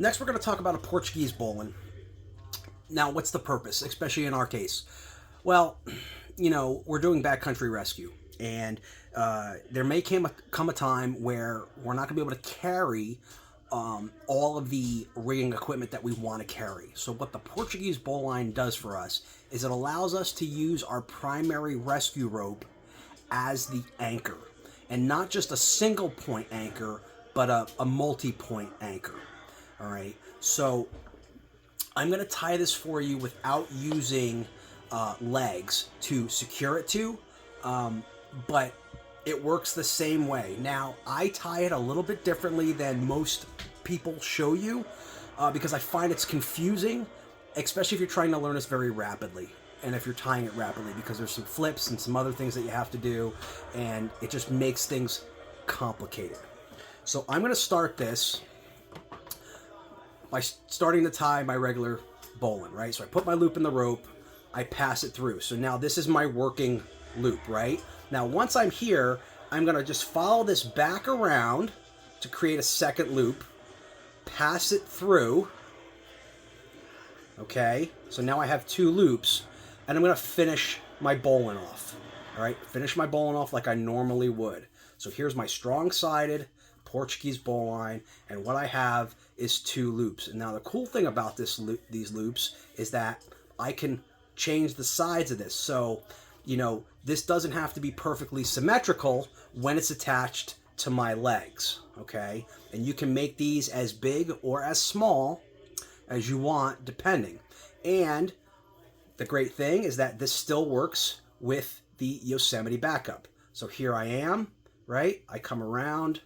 Next, we're going to talk about a Portuguese bowline. Now, what's the purpose, especially in our case? Well, we're doing backcountry rescue, and there may come a time where we're not going to be able to carry all of the rigging equipment that we want to carry. So what the Portuguese bowline does for us is it allows us to use our primary rescue rope as the anchor, and not just a single point anchor, but a multi-point anchor. All right, so I'm going to tie this for you without using legs to secure it to, but it works the same way. Now, I tie it a little bit differently than most people show you because I find it's confusing, especially if you're trying to learn this very rapidly and if you're tying it rapidly, because there's some flips and some other things that you have to do, and it just makes things complicated. So I'm going to start this by starting to tie my regular bowline, right? So I put my loop in the rope, I pass it through. So now this is my working loop, right? Now once I'm here, I'm gonna just follow this back around to create a second loop, pass it through, okay? So now I have two loops, and I'm gonna finish my bowline off, all right? Finish my bowline off like I normally would. So here's my strong-sided Portuguese bowline, and what I have is two loops. And now the cool thing about these loops is that I can change the sides of this. So, this doesn't have to be perfectly symmetrical when it's attached to my legs, okay? And you can make these as big or as small as you want, depending. And the great thing is that this still works with the Yosemite backup. So here I am, right? I come around,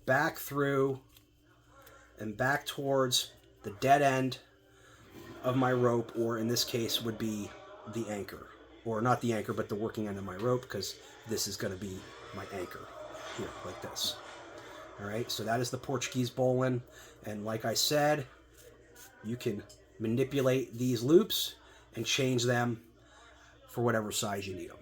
back through, and back towards the dead end of my rope, or in this case would be the anchor. Or not the anchor, but the working end of my rope, because this is going to be my anchor here, like this. All right, so that is the Portuguese bowline. And like I said, you can manipulate these loops and change them for whatever size you need them.